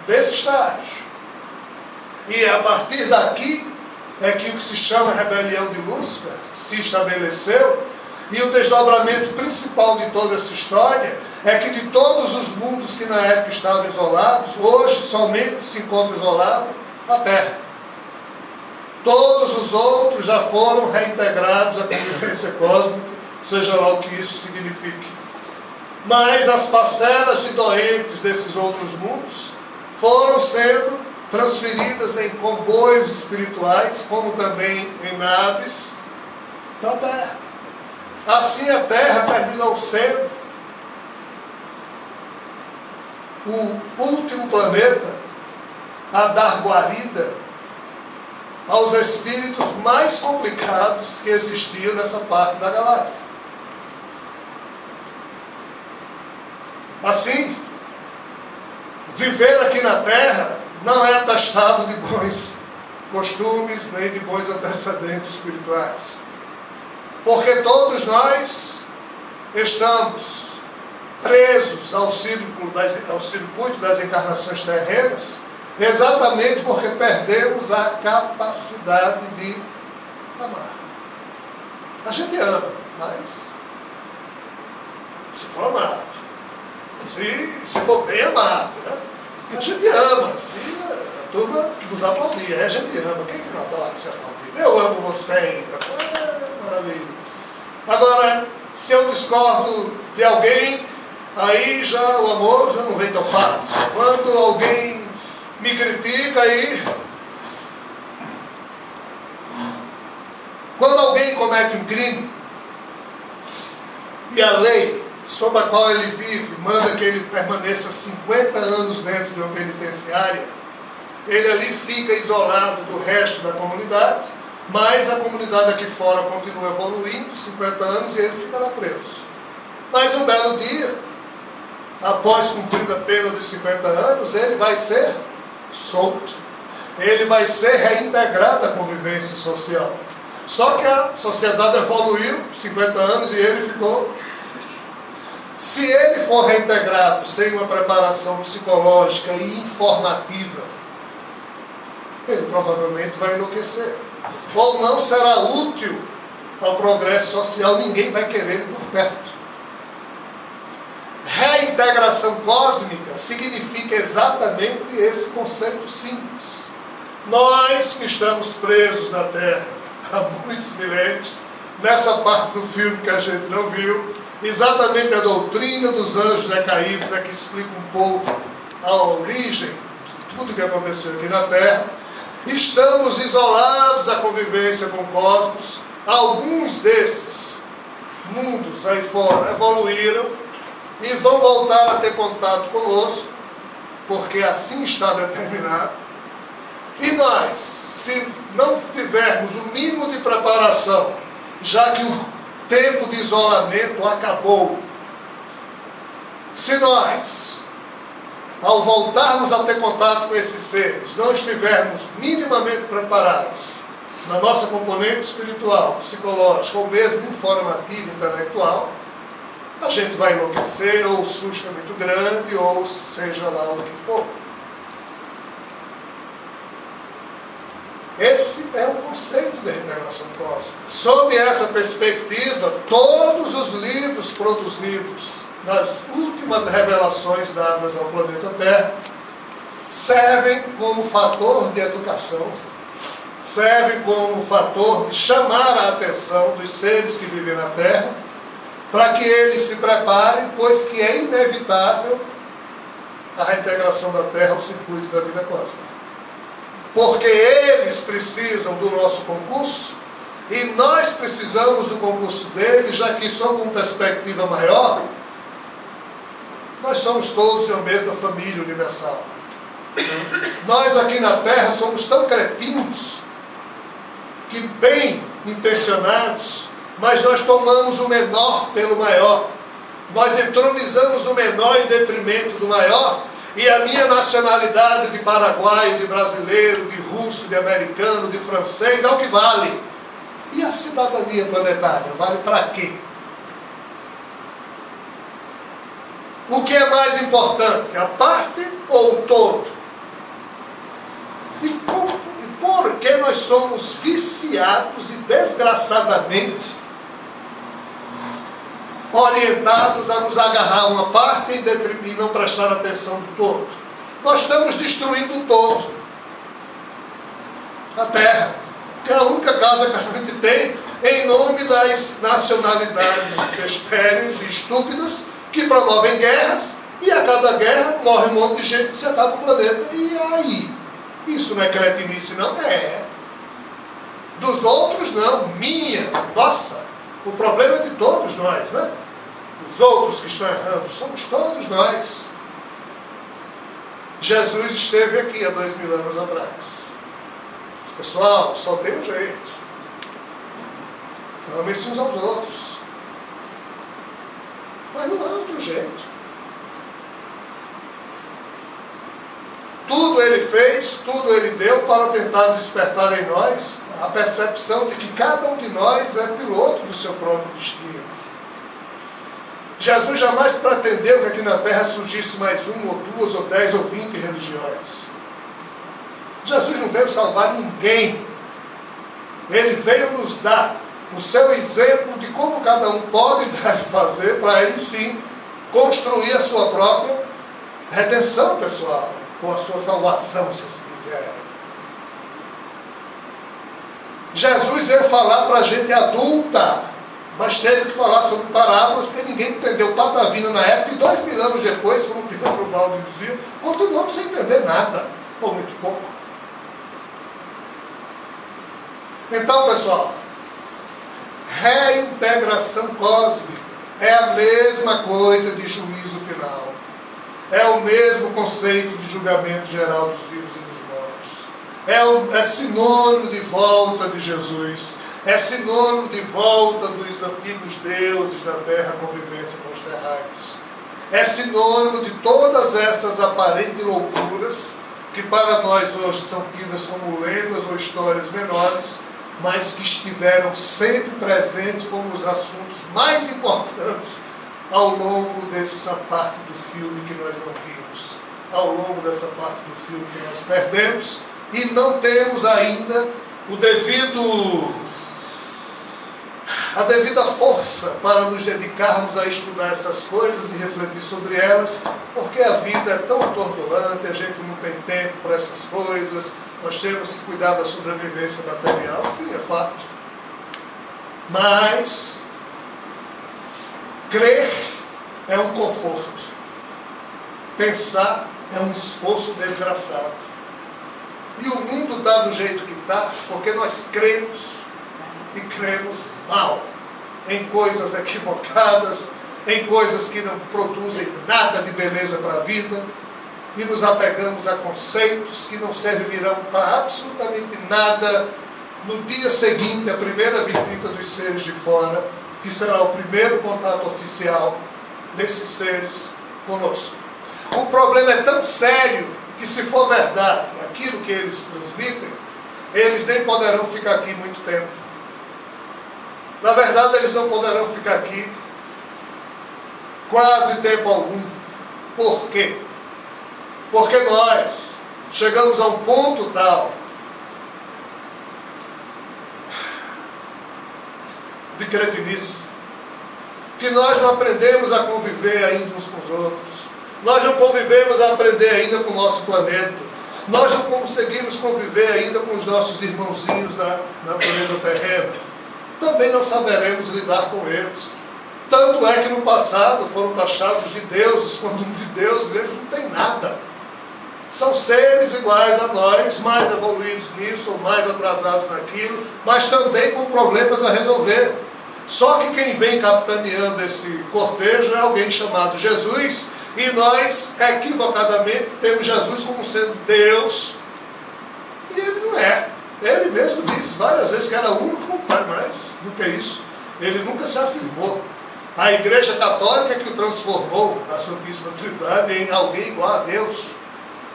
desse estágio. E a partir daqui é que o que se chama rebelião de Lúcifer se estabeleceu, e o desdobramento principal de toda essa história é que de todos os mundos que na época estavam isolados, hoje somente se encontra isolado a Terra. Todos os outros já foram reintegrados à convivência cósmica, seja lá o que isso signifique. Mas as parcelas de doentes desses outros mundos foram sendo transferidas em comboios espirituais, como também em naves, para a Terra. Assim a Terra terminou sendo o último planeta a dar guarida aos espíritos mais complicados que existiam nessa parte da galáxia. Assim, viver aqui na Terra não é atestado de bons costumes, nem de bons antecedentes espirituais. Porque todos nós estamos presos ao circuito das encarnações terrenas, exatamente porque perdemos a capacidade de amar. A gente ama, mas se for amado, se for bem amado, né? A gente ama, se a turma nos aplaudir, a gente ama. Quem que não adora ser aplaudido? Eu amo você, maravilha. Agora, se eu discordo de alguém, aí já o amor já não vem tão fácil. Quando alguém me critica, aí... Quando alguém comete um crime, e a lei sob a qual ele vive manda que ele permaneça 50 anos dentro de uma penitenciária, ele ali fica isolado do resto da comunidade, mas a comunidade aqui fora continua evoluindo, 50 anos, e ele fica lá preso. Mas um belo dia, após cumprida a pena de 50 anos, ele vai ser solto. Ele vai ser reintegrado à convivência social. Só que a sociedade evoluiu 50 anos e ele ficou. Se ele for reintegrado sem uma preparação psicológica e informativa, ele provavelmente vai enlouquecer. Ou não será útil ao progresso social, ninguém vai querer por perto. Reintegração cósmica significa exatamente esse conceito simples. Nós que estamos presos na Terra há muitos milênios, nessa parte do filme que a gente não viu, exatamente a doutrina dos anjos decaídos é que explica um pouco a origem de tudo que aconteceu aqui na Terra. Estamos isolados da convivência com o cosmos. Alguns desses mundos aí fora evoluíram e vão voltar a ter contato conosco, porque assim está determinado. E nós, se não tivermos o mínimo de preparação, já que o tempo de isolamento acabou, se nós, ao voltarmos a ter contato com esses seres, não estivermos minimamente preparados na nossa componente espiritual, psicológica ou mesmo informativa, intelectual, a gente vai enlouquecer, ou o susto é muito grande, ou seja lá o que for. Esse é o conceito da reintegração cósmica. Sob essa perspectiva, todos os livros produzidos nas últimas revelações dadas ao planeta Terra servem como fator de educação, servem como fator de chamar a atenção dos seres que vivem na Terra, para que eles se preparem, pois que é inevitável a reintegração da Terra ao circuito da vida cósmica. Porque eles precisam do nosso concurso e nós precisamos do concurso deles, já que, sob uma perspectiva maior, nós somos todos de uma mesma família universal. Nós aqui na Terra somos tão cretinos que, bem intencionados, mas nós tomamos o menor pelo maior. Nós entronizamos o menor em detrimento do maior. E a minha nacionalidade de paraguaio, de brasileiro, de russo, de americano, de francês, é o que vale. E a cidadania planetária, vale para quê? O que é mais importante, a parte ou o todo? somos viciados e desgraçadamente orientados a nos agarrar a uma parte e não prestar atenção do todo. Nós estamos destruindo o todo. A terra, que é a única casa que a gente tem, em nome das nacionalidades estéreis e estúpidas que promovem guerras, e a cada guerra morre um monte de gente e se acaba o planeta. E aí? Isso não é cretinice, não? É. Dos outros, não. Minha. Nossa. O problema é de todos nós, né? Os outros que estão errando, somos todos nós. Jesus esteve aqui há 2000 anos atrás. Pessoal, só tem um jeito. Amem-se uns aos outros. Mas não há outro jeito. Tudo ele fez, tudo ele deu para tentar despertar em nós a percepção de que cada um de nós é piloto do seu próprio destino. Jesus jamais pretendeu que aqui na Terra surgisse mais uma, ou duas, ou 10, ou 20 religiões. Jesus não veio salvar ninguém. Ele veio nos dar o seu exemplo de como cada um pode e deve fazer para aí sim construir a sua própria redenção pessoal, com a sua salvação, se assim quiser. Jesus veio falar para a gente adulta, mas teve que falar sobre parábolas, porque ninguém entendeu o papo da vida na época, e 2000 anos depois, como Pedro Baldo dizia, continuamos sem entender nada, ou muito pouco. Então, pessoal, reintegração cósmica é a mesma coisa de juízo final. É o mesmo conceito de julgamento geral dos vivos e dos mortos. É sinônimo de volta de Jesus. É sinônimo de volta dos antigos deuses da terra, convivência com os terráqueos. É sinônimo de todas essas aparentes loucuras que para nós hoje são tidas como lendas ou histórias menores, mas que estiveram sempre presentes como os assuntos mais importantes ao longo dessa parte do filme que nós não vimos, ao longo dessa parte do filme que nós perdemos, e não temos ainda a devida força para nos dedicarmos a estudar essas coisas e refletir sobre elas, porque a vida é tão atordoante, a gente não tem tempo para essas coisas, nós temos que cuidar da sobrevivência material, sim, é fato. Mas crer é um conforto. Pensar é um esforço desgraçado. E o mundo está do jeito que está, porque nós cremos e cremos mal, em coisas equivocadas, em coisas que não produzem nada de beleza para a vida, e nos apegamos a conceitos que não servirão para absolutamente nada no dia seguinte, a primeira visita dos seres de fora, que será o primeiro contato oficial desses seres conosco. O problema é tão sério que, se for verdade aquilo que eles transmitem, eles nem poderão ficar aqui muito tempo. Na verdade, eles não poderão ficar aqui quase tempo algum. Por quê? Porque nós chegamos a um ponto tal de cretinice que nós não aprendemos a conviver ainda uns com os outros. Nós não convivemos a aprender ainda com o nosso planeta. Nós não conseguimos conviver ainda com os nossos irmãozinhos da natureza terrena. Também não saberemos lidar com eles. Tanto é que no passado foram taxados de deuses, quando de deuses eles não têm nada. São seres iguais a nós, mais evoluídos nisso ou mais atrasados naquilo, mas também com problemas a resolver. Só que quem vem capitaneando esse cortejo é alguém chamado Jesus, e nós, equivocadamente, temos Jesus como sendo Deus, e ele não é. Ele mesmo disse várias vezes que era único, não pai mais do que isso. Ele nunca se afirmou. A Igreja Católica é que o transformou, a Santíssima Trindade, em alguém igual a Deus.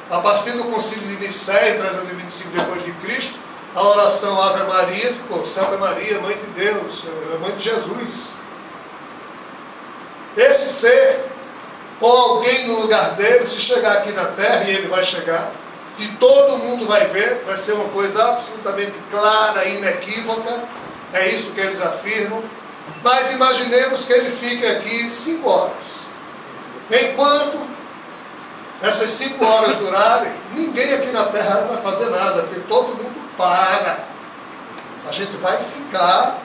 A partir do Concílio de Nicéia, em 325 depois de Cristo, a oração Ave Maria ficou Santa Maria, Mãe de Deus, Mãe de Jesus. Esse ser, ou alguém no lugar dele, se chegar aqui na Terra, e ele vai chegar, que todo mundo vai ver, vai ser uma coisa absolutamente clara e inequívoca, é isso que eles afirmam, mas imaginemos que ele fique aqui 5 horas. Enquanto essas 5 horas durarem, ninguém aqui na Terra vai fazer nada, porque todo mundo para. A gente vai ficar.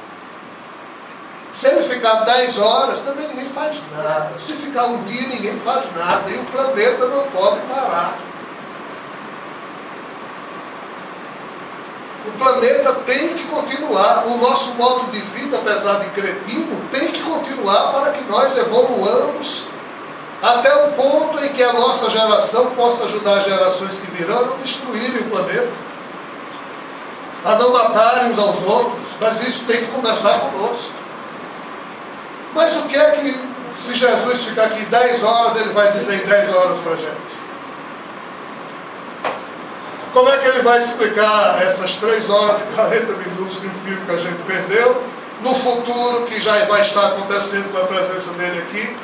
Se ele ficar 10 horas, também ninguém faz nada. Se ficar um dia, ninguém faz nada. E o planeta não pode parar. O planeta tem que continuar. O nosso modo de vida, apesar de cretino, tem que continuar para que nós evoluamos até o ponto em que a nossa geração possa ajudar as gerações que virão a não destruírem o planeta, a não matarem uns aos outros. Mas isso tem que começar conosco. Mas o que é que, se Jesus ficar aqui 10 horas, ele vai dizer em 10 horas para a gente? Como é que ele vai explicar essas 3 horas e 40 minutos de um filme que a gente perdeu, no futuro que já vai estar acontecendo com a presença dele aqui?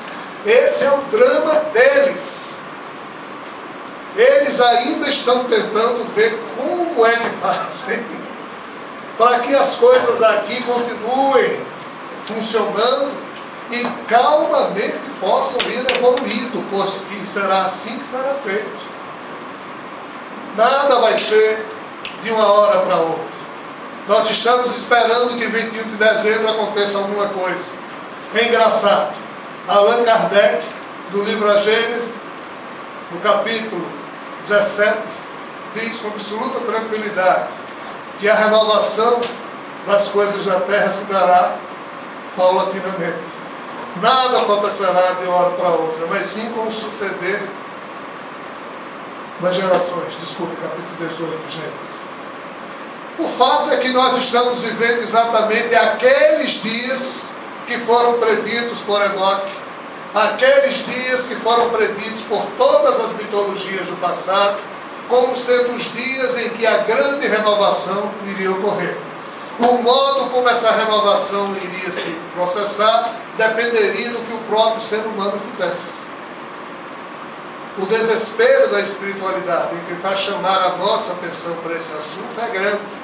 Esse é o drama deles. Eles ainda estão tentando ver como é que fazem para que as coisas aqui continuem funcionando e calmamente possam ir evoluindo, pois que será assim que será feito. Nada vai ser de uma hora para outra. Nós estamos esperando que em 21 de dezembro aconteça alguma coisa. É engraçado. Allan Kardec, do livro A Gênese, no capítulo 17, diz com absoluta tranquilidade que a renovação das coisas da Terra se dará paulatinamente. Nada acontecerá de uma hora para outra, mas sim com o suceder das gerações. Desculpe, capítulo 18, Gênesis. O fato é que nós estamos vivendo exatamente aqueles dias que foram preditos por Enoque, aqueles dias que foram preditos por todas as mitologias do passado, como sendo os dias em que a grande renovação iria ocorrer. O modo como essa renovação iria se processar dependeria do que o próprio ser humano fizesse. O desespero da espiritualidade em tentar chamar a nossa atenção para esse assunto é grande.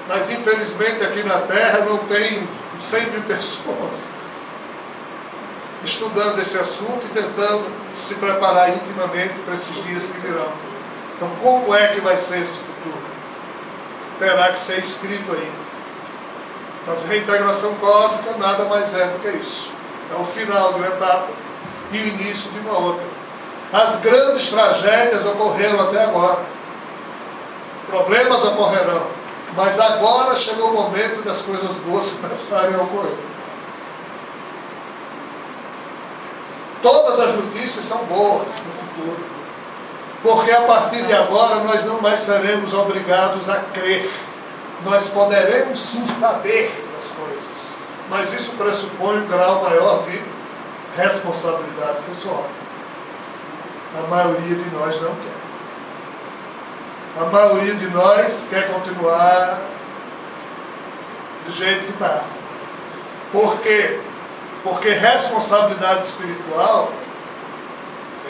Mas infelizmente aqui na Terra não tem 100 mil pessoas estudando esse assunto e tentando se preparar intimamente para esses dias que virão. Então, como é que vai ser esse futuro? Terá que ser escrito aí. Mas reintegração cósmica nada mais é do que isso. É o final de uma etapa e o início de uma outra. As grandes tragédias ocorreram até agora. Problemas ocorrerão. Mas agora chegou o momento das coisas boas começarem a ocorrer. Todas as notícias são boas no futuro. Porque a partir de agora nós não mais seremos obrigados a crer. Nós poderemos sim saber das coisas. Mas isso pressupõe um grau maior de responsabilidade pessoal. A maioria de nós não quer. A maioria de nós quer continuar do jeito que está. Por quê? Porque responsabilidade espiritual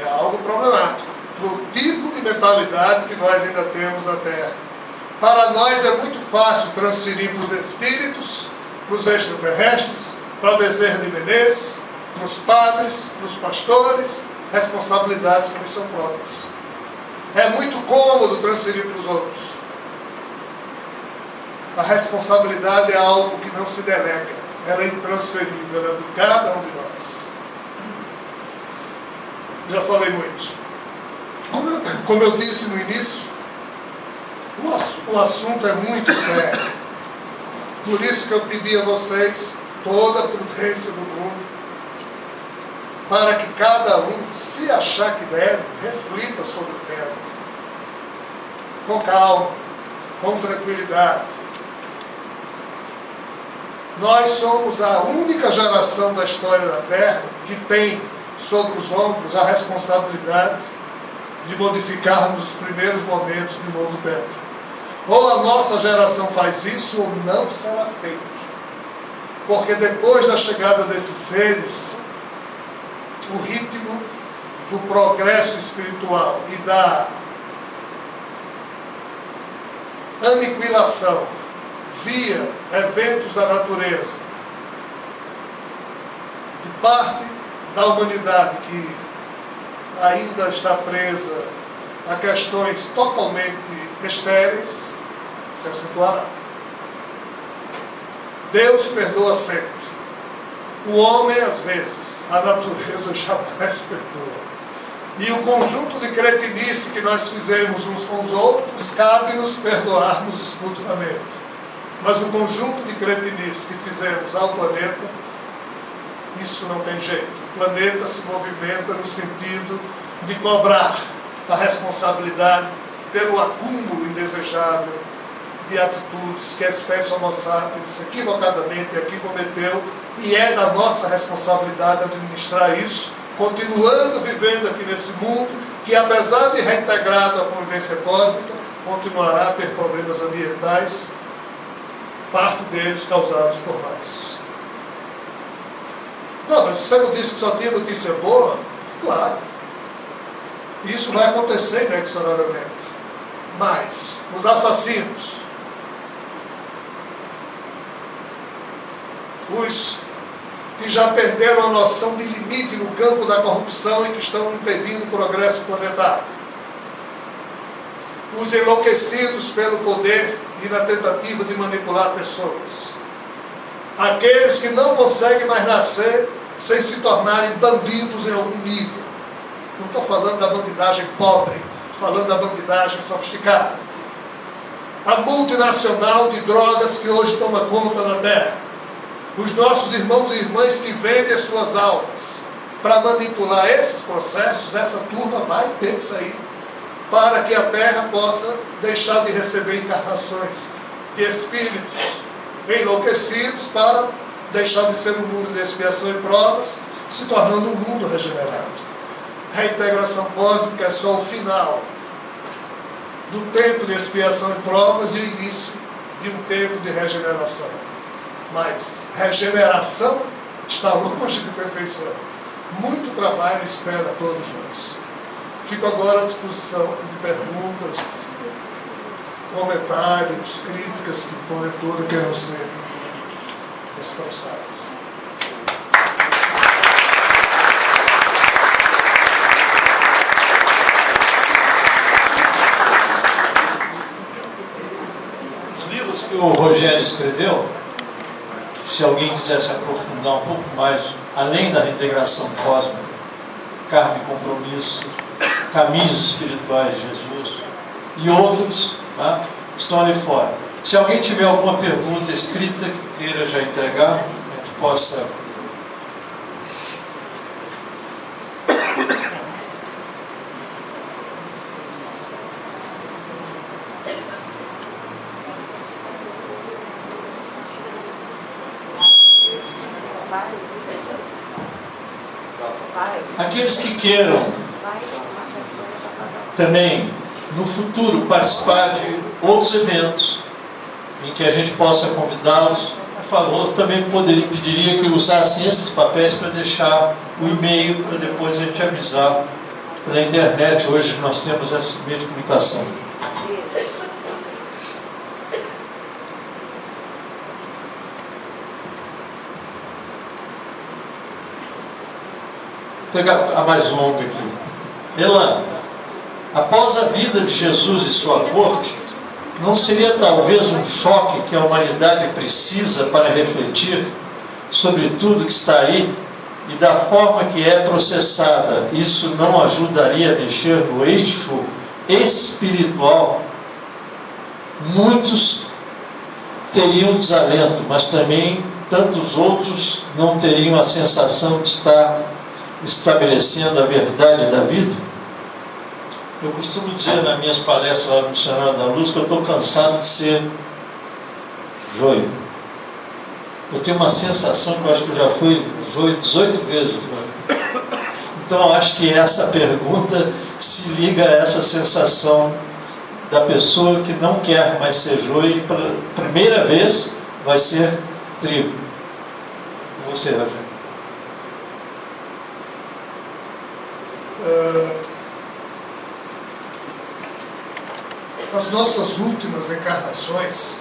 é algo problemático. Para o tipo de mentalidade que nós ainda temos na Terra. Para nós é muito fácil transferir para os espíritos, para os extraterrestres, para Bezerra de Menezes, para os padres, para os pastores, responsabilidades que nos são próprias. É muito cômodo transferir para os outros. A responsabilidade é algo que não se delega. Ela é intransferível, ela é de cada um de nós. Já falei muito. Como eu disse no início, o assunto é muito sério. Por isso que eu pedi a vocês toda a prudência do mundo, para que cada um, se achar que deve, reflita sobre o tema. Com calma, com tranquilidade. Nós somos a única geração da história da Terra que tem sobre os ombros a responsabilidade de modificarmos os primeiros momentos do novo tempo. Ou a nossa geração faz isso, ou não será feito. Porque depois da chegada desses seres, o ritmo do progresso espiritual e da aniquilação via eventos da natureza, de parte da humanidade que ainda está presa a questões totalmente estéreis, se acentuará. Deus perdoa sempre. O homem, às vezes, a natureza jamais perdoa. E o conjunto de cretinice que nós fizemos uns com os outros, cabe-nos perdoarmos mutuamente. Mas o conjunto de cretinice que fizemos ao planeta, isso não tem jeito. O planeta se movimenta no sentido de cobrar a responsabilidade pelo acúmulo indesejável de atitudes que a espécie Homo sapiens equivocadamente aqui cometeu, e é da nossa responsabilidade administrar isso, continuando vivendo aqui nesse mundo, que apesar de reintegrado à convivência cósmica, continuará a ter problemas ambientais, parte deles causados por nós. Não, mas você não disse que só tinha notícia boa? Claro. Isso vai acontecer inexoravelmente. Mas os assassinos, os que já perderam a noção de limite no campo da corrupção e que estão impedindo o progresso planetário, os enlouquecidos pelo poder e na tentativa de manipular pessoas, aqueles que não conseguem mais nascer sem se tornarem bandidos em algum nível. Não estou falando da bandidagem pobre, estou falando da bandidagem sofisticada. A multinacional de drogas que hoje toma conta da terra. Os nossos irmãos e irmãs que vendem as suas almas para manipular esses processos, essa turma vai ter que sair, para que a terra possa deixar de receber encarnações de espíritos enlouquecidos, para deixar de ser um mundo de expiação e provas, se tornando um mundo regenerado. Reintegração cósmica é só o final do tempo de expiação e provas e o início de um tempo de regeneração. Mas regeneração está longe de perfeição. Muito trabalho espera a todos nós. Fico agora à disposição de perguntas, comentários, críticas que porventura queiram ser expressadas. Os livros que o Rogério escreveu, se alguém quiser se aprofundar um pouco mais, além da reintegração cósmica, Karma e Compromisso, Caminhos Espirituais de Jesus e outros, tá, estão ali fora. Se alguém tiver alguma pergunta escrita que queira já entregar, a gente possa... Aqueles que queiram também, no futuro, participar de outros eventos em que a gente possa convidá-los, por favor, também pediria que usassem esses papéis para deixar o e-mail, para depois a gente avisar pela internet. Hoje nós temos esse meio de comunicação. Vou pegar a mais longa aqui. Elan, após a vida de Jesus e sua corte, não seria talvez um choque que a humanidade precisa para refletir sobre tudo que está aí e da forma que é processada? Isso não ajudaria a mexer no eixo espiritual? Muitos teriam desalento, mas também tantos outros não teriam a sensação de estar estabelecendo a verdade da vida. Eu costumo dizer nas minhas palestras lá no Missionário da Luz que eu estou cansado de ser joio. Eu tenho uma sensação que eu acho que eu já fui joio 18 vezes. Então eu acho que essa pergunta se liga a essa sensação da pessoa que não quer mais ser joio e pela primeira vez vai ser trigo. E você, Rogério? as nossas últimas encarnações,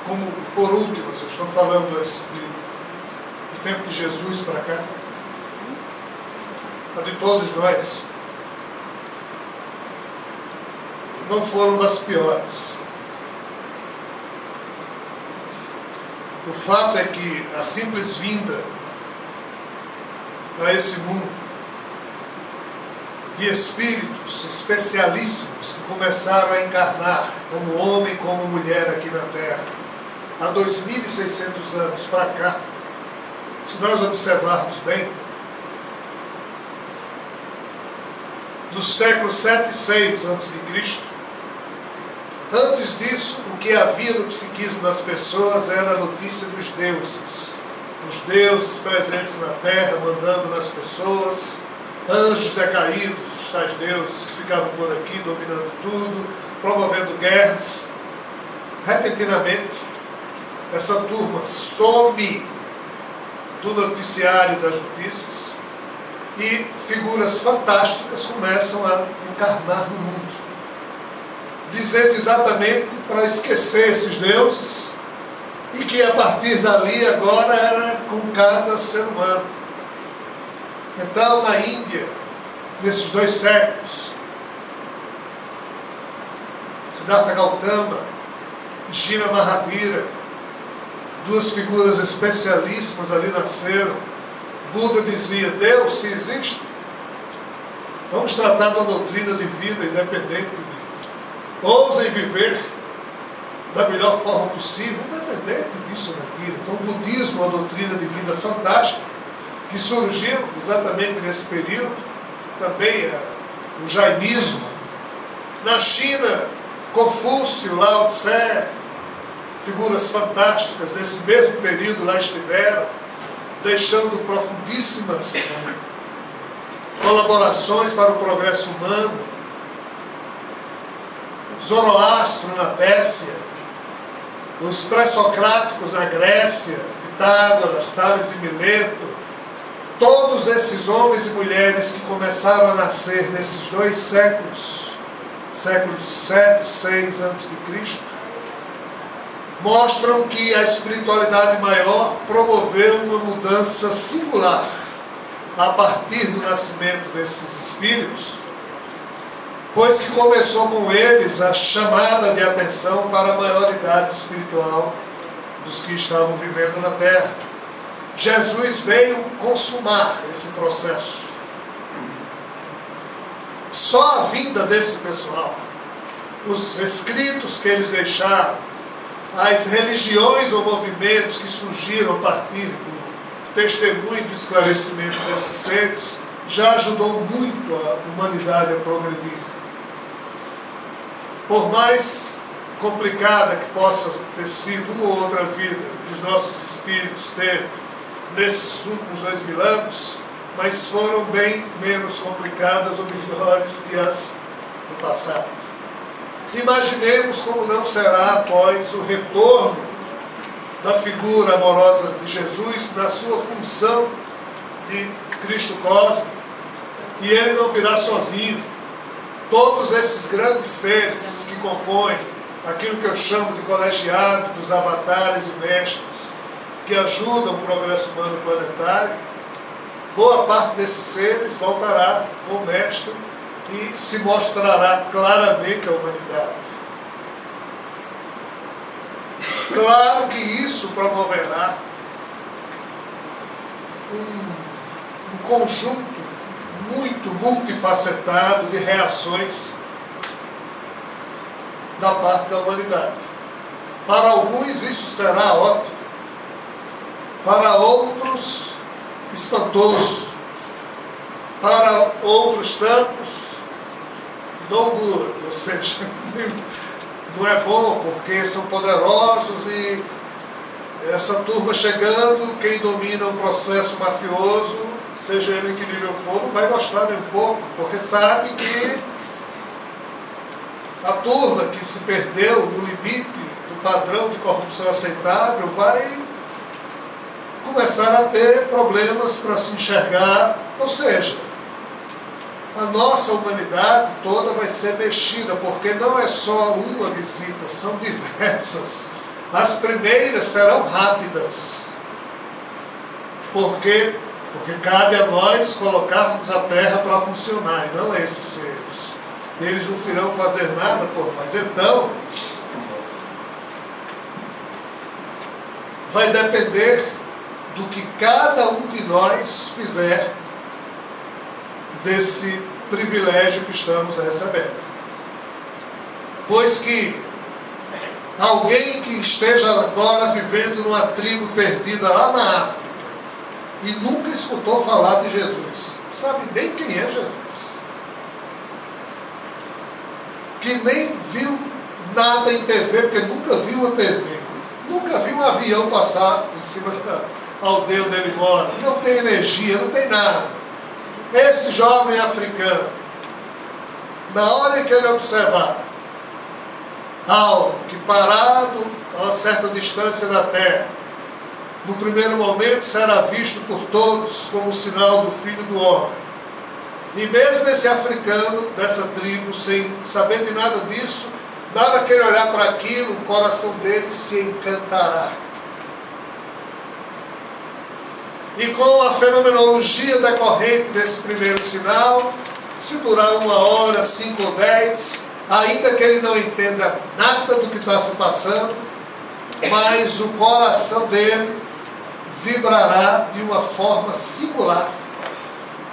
como por últimas, eu estou falando do tempo de Jesus para cá, a de todos nós, não foram das piores. O fato é que a simples vinda a esse mundo de espíritos especialíssimos que começaram a encarnar como homem e como mulher aqui na Terra, há 2.600 anos para cá, se nós observarmos bem, dos séculos 7 e 6 a.C., antes disso, o que havia no psiquismo das pessoas era a notícia dos deuses. Os deuses presentes na Terra, mandando nas pessoas, anjos decaídos, os tais deuses que ficavam por aqui, dominando tudo, promovendo guerras. Repentinamente, essa turma some do noticiário das notícias e figuras fantásticas começam a encarnar no mundo, dizendo exatamente para esquecer esses deuses e que a partir dali agora era com cada ser humano. Então, na Índia, nesses 2 séculos, Siddhartha Gautama e Jina Mahavira, 2 figuras especialíssimas ali nasceram. Buda dizia: Deus, se existe, vamos tratar de uma doutrina de vida independente. Ousem viver da melhor forma possível, independente disso ou daquilo. Então, o budismo é uma doutrina de vida fantástica, que surgiu exatamente nesse período. Também é o jainismo. Na China, Confúcio, Lao Tse, figuras fantásticas desse mesmo período lá estiveram, deixando profundíssimas colaborações para o progresso humano. Zoroastro na Pérsia, os pré-socráticos na Grécia, Pitágoras, Tales de Mileto, todos esses homens e mulheres que começaram a nascer nesses 2 séculos, séculos 7 e 6 a.C., mostram que a espiritualidade maior promoveu uma mudança singular a partir do nascimento desses espíritos, pois que começou com eles a chamada de atenção para a maioridade espiritual dos que estavam vivendo na Terra. Jesus veio consumar esse processo. Só a vinda desse pessoal, os escritos que eles deixaram, as religiões ou movimentos que surgiram a partir do testemunho e do esclarecimento desses seres, já ajudou muito a humanidade a progredir. Por mais complicada que possa ter sido uma ou outra vida que os nossos espíritos teve nesses últimos 2000 anos, mas foram bem menos complicadas ou melhores que as do passado. Imaginemos como não será após o retorno da figura amorosa de Jesus na sua função de Cristo cósmico, e ele não virá sozinho. Todos esses grandes seres que compõem aquilo que eu chamo de colegiado dos avatares e mestres, que ajudam o progresso humano planetário, boa parte desses seres voltará com o mestre e se mostrará claramente a humanidade. Claro que isso promoverá um conjunto muito multifacetado de reações da parte da humanidade. Para alguns isso será ótimo, para outros espantoso, para outros tantos no good, ou seja, não é bom porque são poderosos e essa turma chegando, quem domina um processo mafioso, seja ele em que nível for, não vai gostar nem um pouco, porque sabe que a turma que se perdeu no limite do padrão de corrupção aceitável vai começar a ter problemas para se enxergar, ou seja, a nossa humanidade toda vai ser mexida, porque não é só uma visita, são diversas. As primeiras serão rápidas. Por quê? Porque cabe a nós colocarmos a terra para funcionar, e não esses seres. Eles não irão fazer nada por nós. Então, vai depender do que cada um de nós fizer desse privilégio que estamos recebendo. Pois que alguém que esteja agora vivendo numa tribo perdida lá na África e nunca escutou falar de Jesus, não sabe nem quem é Jesus, que nem viu nada em TV, porque nunca viu a TV, nunca viu um avião passar em cima da aldeia onde ele mora, não tem energia, não tem nada. Esse jovem africano, na hora que ele observar algo que parado a uma certa distância da terra, no primeiro momento será visto por todos como sinal do Filho do Homem. E mesmo esse africano dessa tribo, sem saber de nada disso, na hora que ele olhar para aquilo, o coração dele se encantará. E com a fenomenologia decorrente desse primeiro sinal, se durar 1 hora, 5 ou 10, ainda que ele não entenda nada do que está se passando, mas o coração dele vibrará de uma forma singular,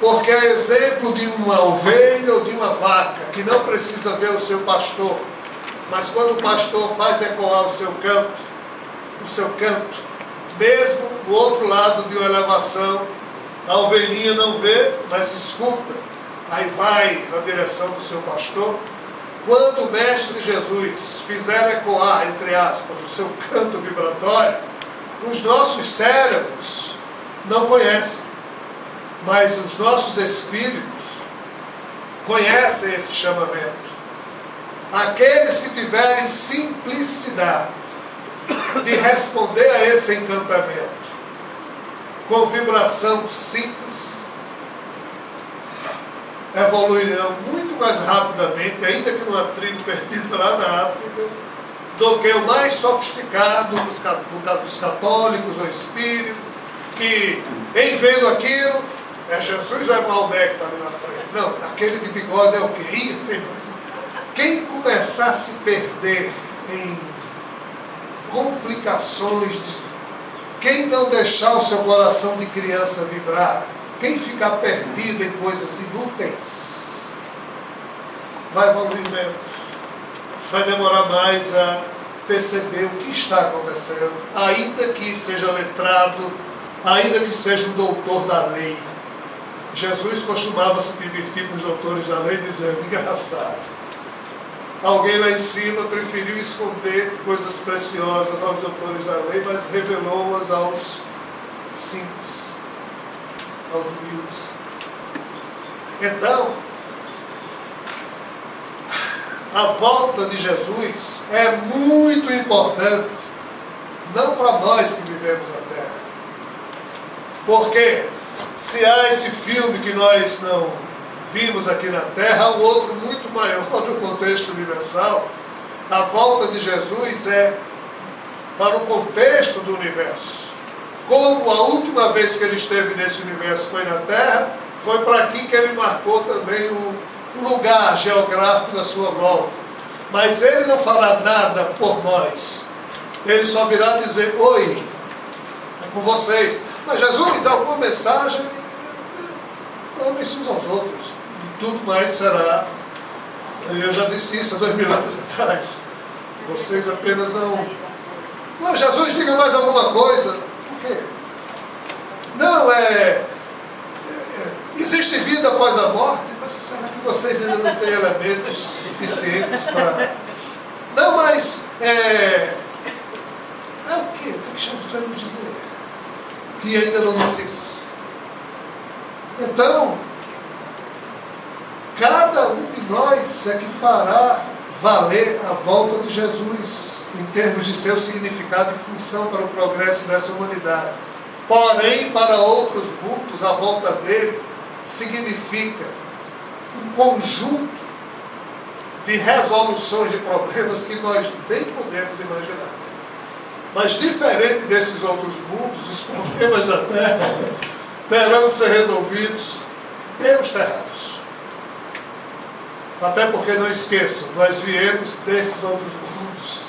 porque é exemplo de uma ovelha ou de uma vaca, que não precisa ver o seu pastor, mas quando o pastor faz ecoar o seu canto, mesmo do outro lado de uma elevação, a ovelhinha não vê, mas escuta, aí vai na direção do seu pastor. Quando o Mestre Jesus fizer ecoar, entre aspas, o seu canto vibratório, os nossos cérebros não conhecem, mas os nossos espíritos conhecem esse chamamento. Aqueles que tiverem simplicidade de responder a esse encantamento com vibração simples, evoluirão muito mais rapidamente, ainda que numa tribo perdida lá na África, do que o mais sofisticado dos católicos ou espíritos, que, em vendo aquilo, é Jesus ou é Maomé que está ali na frente? Não, aquele de bigode é o quê? Quem começar a se perder em complicações, quem não deixar o seu coração de criança vibrar, quem ficar perdido em coisas inúteis, vai evoluir menos, vai demorar mais a perceber o que está acontecendo, ainda que seja letrado, ainda que seja um doutor da lei. Jesus costumava se divertir com os doutores da lei, dizendo, engraçado, alguém lá em cima preferiu esconder coisas preciosas aos doutores da lei, mas revelou-as aos simples, aos humildes. Então, a volta de Jesus é muito importante, não para nós que vivemos na Terra. Porque se há esse filme que nós não vimos aqui na Terra, há um outro muito maior do contexto universal. A volta de Jesus é para o contexto do universo. Como a última vez que ele esteve nesse universo foi na Terra, foi para aqui que ele marcou também o lugar geográfico da sua volta. Mas ele não fará nada por nós. Ele só virá dizer, oi, é com vocês. Mas Jesus, alguma mensagem? Amem-se uns aos outros. E tudo mais será. Eu já disse isso há 2000 anos atrás. Vocês apenas não... Não, Jesus, diga mais alguma coisa. O quê? Não, existe vida após a morte? Mas será que vocês ainda não têm elementos suficientes para... Não, mas... o quê? O que Jesus vai nos dizer? Que ainda não nos disse. Então, cada um de nós é que fará valer a volta de Jesus em termos de seu significado e função para o progresso dessa humanidade. Porém, para outros mundos, a volta dele significa um conjunto de resoluções de problemas que nós nem podemos imaginar. Mas diferente desses outros mundos, os problemas da Terra terão que ser resolvidos pelos terráqueos. Até porque, não esqueçam, nós viemos desses outros mundos.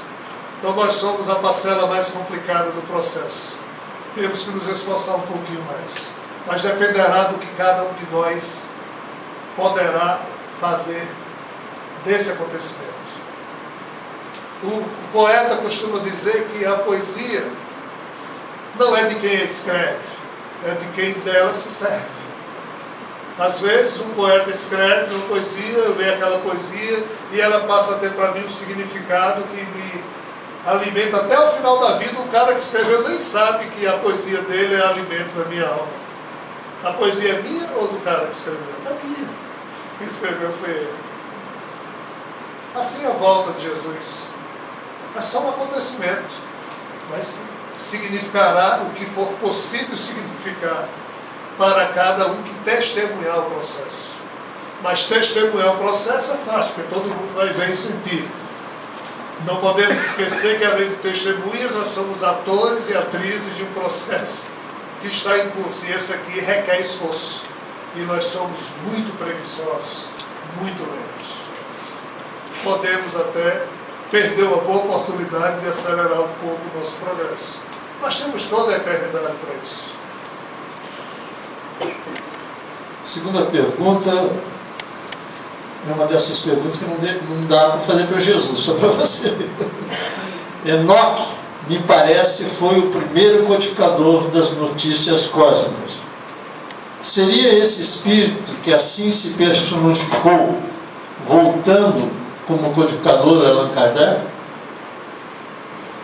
Então nós somos a parcela mais complicada do processo. Temos que nos esforçar um pouquinho mais. Mas dependerá do que cada um de nós poderá fazer desse acontecimento. O poeta costuma dizer que a poesia não é de quem a escreve, é de quem dela se serve. Às vezes um poeta escreve uma poesia, eu leio aquela poesia e ela passa a ter para mim um significado que me alimenta até o final da vida. O cara que escreveu nem sabe que a poesia dele é alimento da minha alma. A poesia é minha ou do cara que escreveu? É minha. Quem escreveu foi ele. Assim a volta de Jesus. É só um acontecimento, mas significará o que for possível significar para cada um que testemunhar o processo. Mas testemunhar o processo é fácil, porque todo mundo vai ver e sentir. Não podemos esquecer que, além de testemunhas, nós somos atores e atrizes de um processo que está em curso. E esse aqui requer esforço. E nós somos muito preguiçosos, muito lentos. Podemos até perder uma boa oportunidade de acelerar um pouco o nosso progresso. Mas temos toda a eternidade para isso. Segunda pergunta é uma dessas perguntas que não dá para fazer para Jesus, só para você. Enoque, me parece, foi o primeiro codificador das notícias cósmicas. Seria esse espírito que assim se personificou, voltando como codificador Allan Kardec?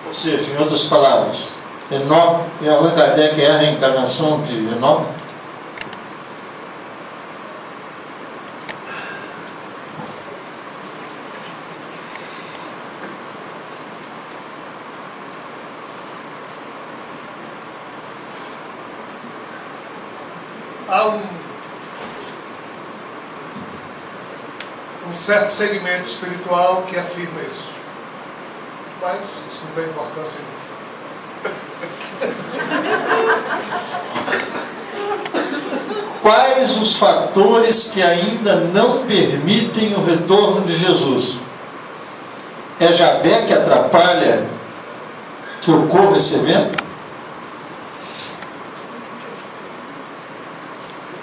Ou seja, em outras palavras, Enoque e Allan Kardec é a reencarnação de Enoque? Há um certo segmento espiritual que afirma isso. Mas isso não tem importância nenhuma. Quais os fatores que ainda não permitem o retorno de Jesus? É Javé que atrapalha que ocorra esse evento?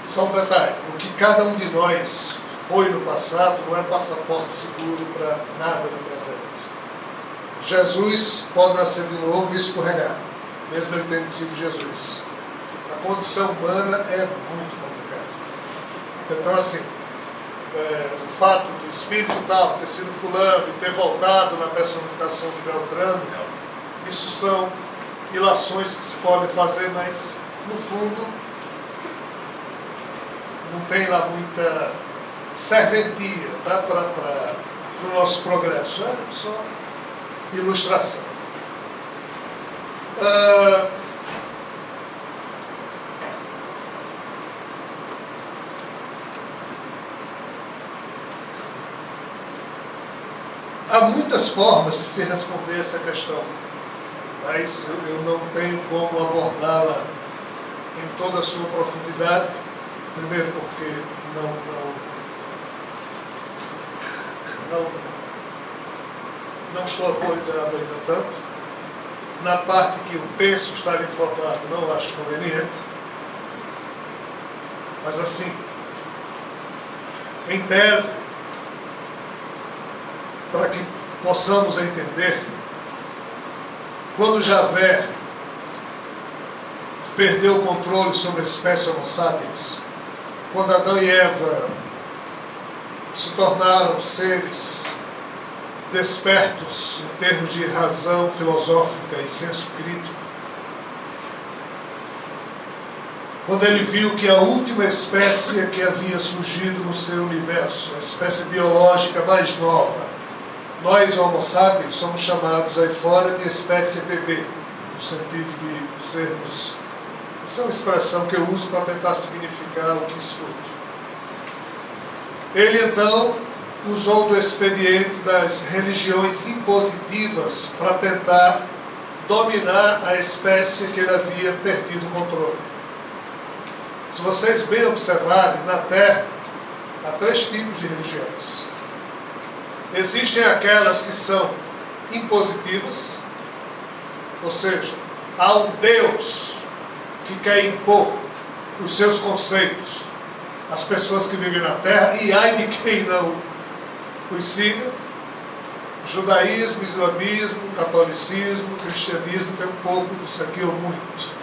Só um detalhe, o que cada um de nós foi no passado não é passaporte seguro para nada no presente. Jesus pode nascer de novo e escorregar, mesmo ele tendo sido Jesus. A condição humana é muito complicada. Então, assim, o fato do espírito tal ter sido fulano e ter voltado na personificação de Beltrano, isso são ilações que se podem fazer, mas, no fundo, não tem lá muita serventia, tá, para o nosso progresso. É só ilustração. Há muitas formas de se responder essa questão, mas eu não tenho como abordá-la em toda a sua profundidade. Primeiro porque não estou autorizado ainda tanto. Na parte que eu penso estar informado, não acho conveniente. Mas assim, em tese, para que possamos entender, quando Javé perdeu o controle sobre a espécie Homo sapiens, quando Adão e Eva se tornaram seres despertos em termos de razão filosófica e senso crítico, quando ele viu que a última espécie que havia surgido no seu universo, a espécie biológica mais nova, nós, Homo sapiens, somos chamados aí fora de espécie bebê, no sentido de sermos... Essa é uma expressão que eu uso para tentar significar o que escuto. Ele então usou do expediente das religiões impositivas para tentar dominar a espécie que ele havia perdido o controle. Se vocês bem observarem, na Terra há 3 tipos de religiões. Existem aquelas que são impositivas, ou seja, há um Deus que quer impor os seus conceitos às pessoas que vivem na Terra, e ai de quem não os siga. Judaísmo, islamismo, catolicismo, cristianismo tem um pouco disso aqui ou muito.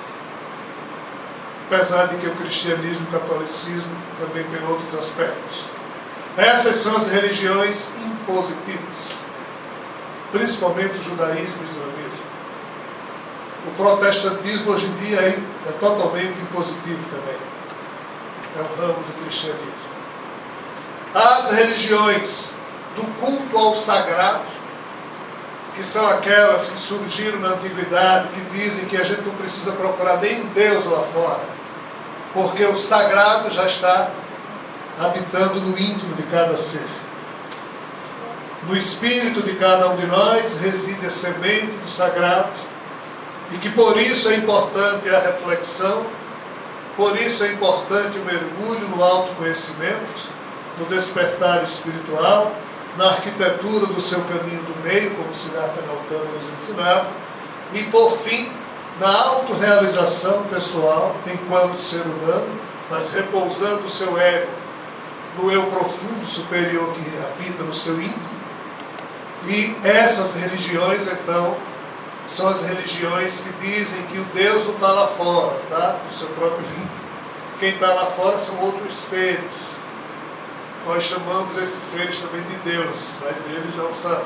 Apesar de que o cristianismo e o catolicismo também tem outros aspectos. Essas são as religiões impositivas, principalmente o judaísmo e o islamismo. O protestantismo hoje em dia é totalmente impositivo também. É um ramo do cristianismo. As religiões do culto ao sagrado, que são aquelas que surgiram na antiguidade, que dizem que a gente não precisa procurar nenhum Deus lá fora, porque o sagrado já está habitando no íntimo de cada ser. No espírito de cada um de nós reside a semente do sagrado, e que por isso é importante a reflexão, por isso é importante o mergulho no autoconhecimento, no despertar espiritual, na arquitetura do seu caminho do meio, como Siddhartha Gautama nos ensinava, e por fim, na autorrealização pessoal enquanto ser humano, mas repousando o seu ego no eu profundo superior que habita no seu íntimo. E essas religiões, então, são as religiões que dizem que o Deus não está lá fora, tá? No seu próprio íntimo. Quem está lá fora são outros seres. Nós chamamos esses seres também de deuses, mas eles não são.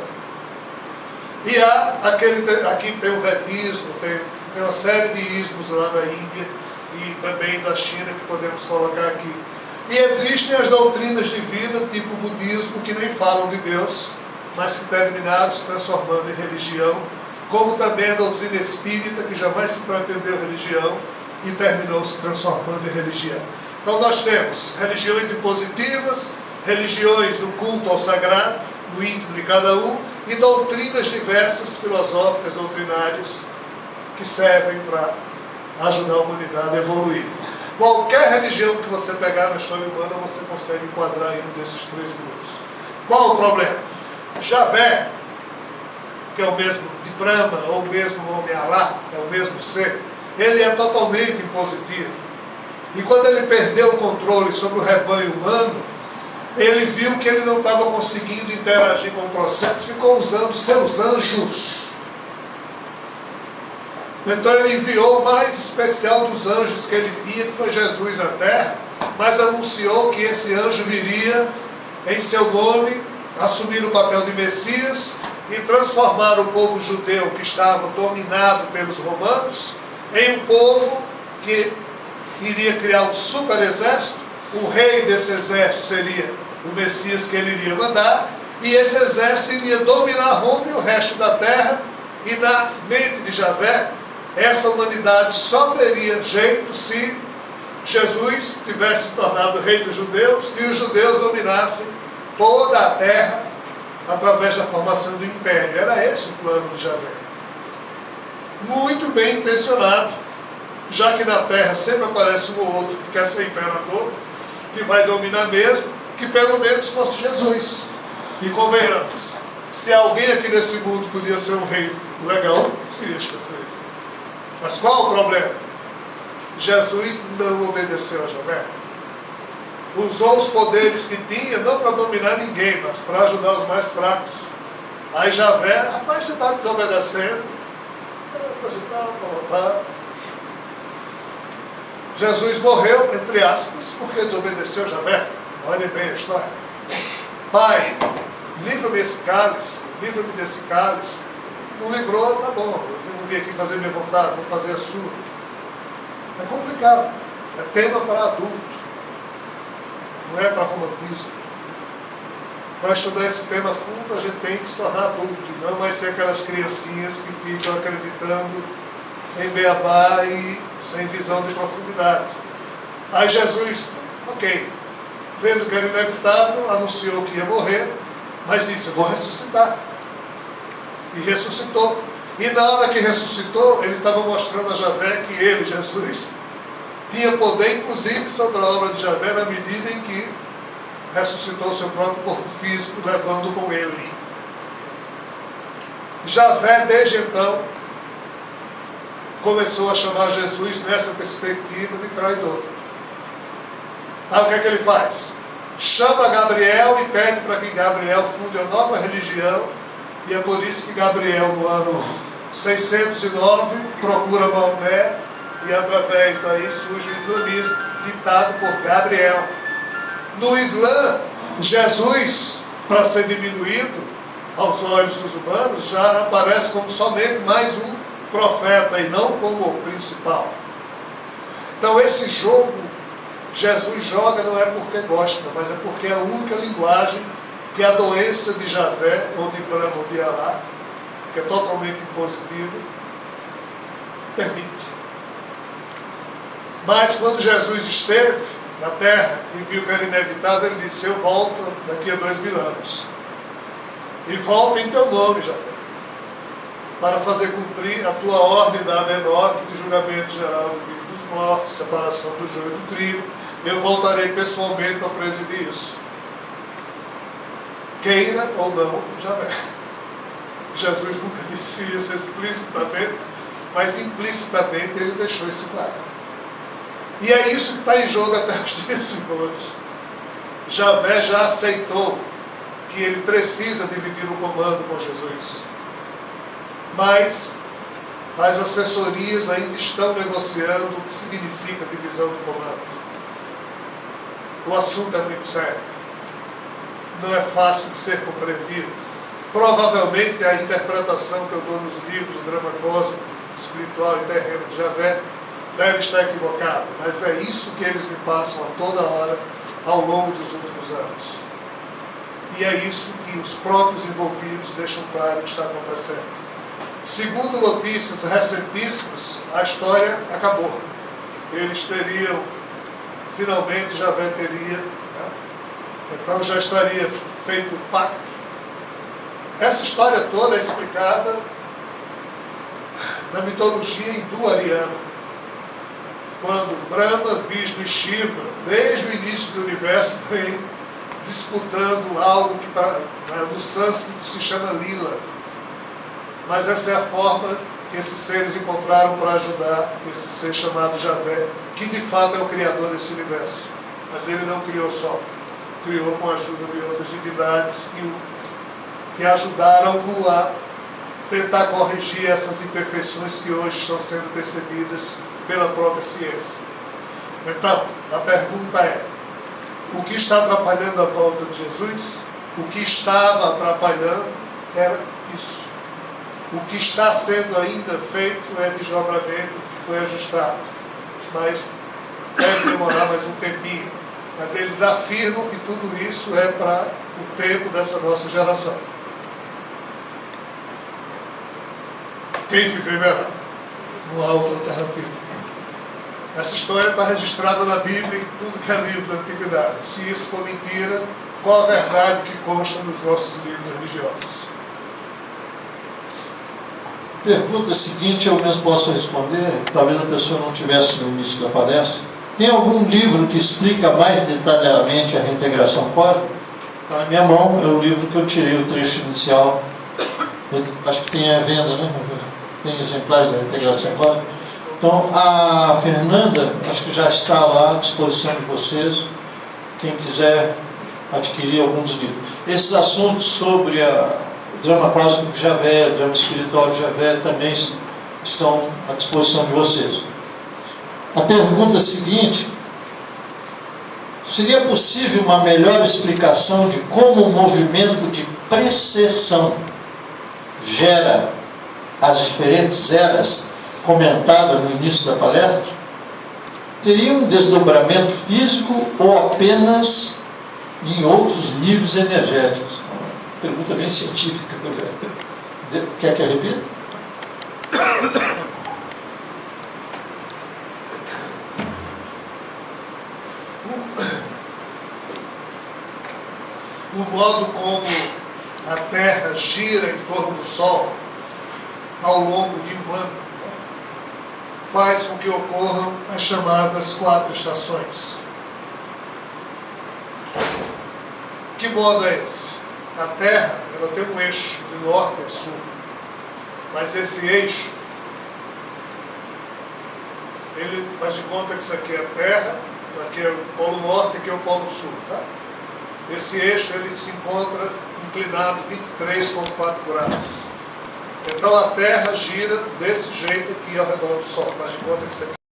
E há aqui tem o Vedismo, tem uma série de ismos lá da Índia e também da China que podemos colocar aqui. E existem as doutrinas de vida, tipo o budismo, que nem falam de Deus, mas que terminaram se transformando em religião, como também a doutrina espírita, que jamais se pretendeu religião e terminou se transformando em religião. Então nós temos religiões impositivas, religiões do culto ao sagrado, no íntimo de cada um, e doutrinas diversas, filosóficas, doutrinárias, que servem para ajudar a humanidade a evoluir. Qualquer religião que você pegar na história humana, você consegue enquadrar em um desses 3 grupos. Qual o problema? Javé, que é o mesmo de Brahma, ou o mesmo nome Alá, é o mesmo ser, ele é totalmente impositivo. E quando ele perdeu o controle sobre o rebanho humano, ele viu que ele não estava conseguindo interagir com o processo, ficou usando seus anjos. Então ele enviou o mais especial dos anjos que ele tinha, que foi Jesus à terra, mas anunciou que esse anjo viria em seu nome, assumir o papel de Messias e transformar o povo judeu, que estava dominado pelos romanos, em um povo que iria criar um super exército. O rei desse exército seria o Messias que ele iria mandar, e esse exército iria dominar Roma e o resto da terra. E na mente de Javé, essa humanidade só teria jeito se Jesus tivesse se tornado rei dos judeus e os judeus dominassem toda a terra através da formação do império. Era esse o plano de Javé. Muito bem intencionado, já que na terra sempre aparece um ou outro que quer ser imperador, que vai dominar mesmo, que pelo menos fosse Jesus. E convenhamos, se alguém aqui nesse mundo podia ser um rei legal, seria Jesus. Mas qual o problema? Jesus não obedeceu a Javé. Usou os poderes que tinha, não para dominar ninguém, mas para ajudar os mais fracos. Aí Javé, rapaz, você está desobedecendo. Jesus morreu, entre aspas, porque desobedeceu Javé. Olhem bem a história. Pai, livra-me esse cálice, livra-me desse cálice. Não livrou, tá bom, eu não vim aqui fazer minha vontade, vou fazer a sua. É complicado, é tema para adulto, não é para romantismo. Para estudar esse tema a fundo, a gente tem que se tornar adulto, não mais ser aquelas criancinhas que ficam acreditando em beabá e sem visão de profundidade. Aí Jesus, ok, vendo que era inevitável, anunciou que ia morrer, mas disse: eu vou ressuscitar. E ressuscitou. E na hora que ressuscitou, ele estava mostrando a Javé que ele, Jesus, tinha poder inclusive sobre a obra de Javé, na medida em que ressuscitou o seu próprio corpo físico, levando com ele. Javé, desde então, começou a chamar Jesus nessa perspectiva de traidor. Aí o que é que ele faz? Chama Gabriel e pede para que Gabriel funde uma nova religião, e é por isso que Gabriel, no ano 609, procura Maomé, e através daí surge o islamismo, ditado por Gabriel. No Islã, Jesus, para ser diminuído aos olhos dos humanos, já aparece como somente mais um profeta e não como o principal. Então esse jogo Jesus joga não é porque gosta, mas é porque é a única linguagem que a doença de Javé, ou de Brahma, ou de Alá, que é totalmente impositiva, permite. Mas quando Jesus esteve na terra e viu que era inevitável, ele disse: eu volto daqui a 2000 anos. E volta em teu nome, Javé, para fazer cumprir a tua ordem dada a Enoque, de julgamento geral do vivo e dos mortos, separação do joio e do trigo. Eu voltarei pessoalmente para presidir isso. Queira ou não, Javé. Jesus nunca disse isso explicitamente, mas implicitamente ele deixou isso claro. E é isso que está em jogo até os dias de hoje. Javé já aceitou que ele precisa dividir o comando com Jesus. Mas as assessorias ainda estão negociando o que significa divisão do comando. O assunto é muito sério. Não é fácil de ser compreendido. Provavelmente a interpretação que eu dou nos livros, o drama cósmico, espiritual e terreno de Javé, deve estar equivocada, mas é isso que eles me passam a toda hora ao longo dos últimos anos. E é isso que os próprios envolvidos deixam claro que está acontecendo. Segundo notícias recentíssimas, a história acabou. Eles teriam, finalmente Javé teria, né? Então já estaria feito o pacto. Essa história toda é explicada na mitologia hindu-ariana, quando Brahma, Vishnu e Shiva, desde o início do universo, vem disputando algo que no sânscrito se chama lila. Mas essa é a forma que esses seres encontraram para ajudar esse ser chamado Javé, que de fato é o criador desse universo. Mas ele não criou só, criou com a ajuda de outras divindades que ajudaram-no a tentar corrigir essas imperfeições que hoje estão sendo percebidas pela própria ciência. Então, a pergunta é: o que está atrapalhando a volta de Jesus? O que estava atrapalhando era isso. O que está sendo ainda feito é desdobramento que foi ajustado, mas deve demorar mais um tempinho. Mas eles afirmam que tudo isso é para o tempo dessa nossa geração. Quem viver verá. Não há outra alternativa. Essa história está registrada na Bíblia, em tudo que é livro da Antiguidade. Se isso for mentira, qual a verdade que consta nos nossos livros religiosos? Pergunta seguinte, eu mesmo posso responder, talvez a pessoa não tivesse no início da palestra. Tem algum livro que explica mais detalhadamente a reintegração cósmica? Está na minha mão, é o livro que eu tirei o trecho inicial. Eu acho que tem à venda, né? Tem exemplares da reintegração cósmica. Então, a Fernanda, acho que já está lá à disposição de vocês, quem quiser adquirir algum dos livros. Esses assuntos sobre o drama cósmico de Javé, o drama espiritual de Javé, também estão à disposição de vocês. A pergunta seguinte: seria possível uma melhor explicação de como o movimento de precessão gera as diferentes eras comentada no início da palestra? Teria um desdobramento físico ou apenas em outros níveis energéticos? Uma pergunta bem científica. Quer que eu repita? a Terra gira em torno do Sol ao longo de um ano, faz com que ocorram as chamadas 4 estações. Que modo é esse? A Terra, ela tem um eixo de norte a sul, mas esse eixo, ele faz de conta que isso aqui é a Terra, aqui é o Polo Norte e aqui é o Polo Sul, tá? Esse eixo, ele se encontra inclinado 23,4 graus. Então a Terra gira desse jeito aqui ao redor do Sol, faz de conta que isso aqui